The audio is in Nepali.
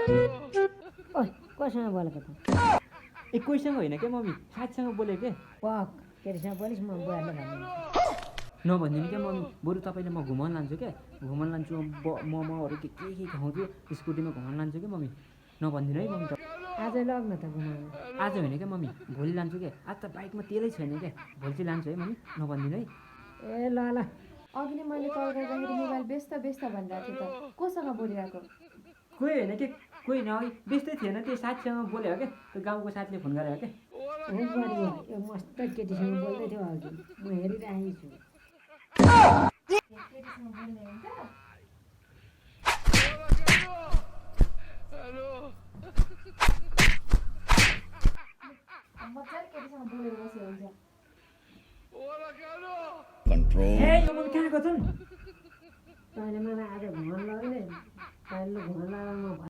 ओइ कोसँग बोलेको त ए कोहीसँग होइन क्या मम्मी साथीसँग बोलेको के पक केटीसँग बोलिस् म बुवाले भन्नु नभनिदिनु क्या मम्मी बरु तपाईँले म घुमाउनु लान्छु क्या घुमाउनु लान्छु मोमोहरू के खुवाउँछु स्कुटीमा घुमाउनु लान्छु क्या मम्मी नभनिदिनु है मम्मी त आजै लग्न त घुमाउनु आज होइन क्या मम्मी भोलि लान्छु क्या आज त बाइकमा तेलै छैन क्या भोलि चाहिँ लान्छु है मम्मी नभनिदिनु है ए ल ल अघि नै मैले कल गर्दाखेरि मोबाइल व्यस्त व्यस्त भनिरहेको थियो त कोसँग बोलिरहेको कोही होइन के कोही न अघि व्यस्तै थिएन त्यो साथीसँग बोल्यो क्या त्यो गाउँको साथीले फोन गरेको क्या हो बढी यो मस्त केटीसँग बोल्दै थियो अघि म हेरिरहेको छु केटीसँग बोल्ने हो नि त मजाले केटीसँग बोलेर बस्यो हुन्छ Control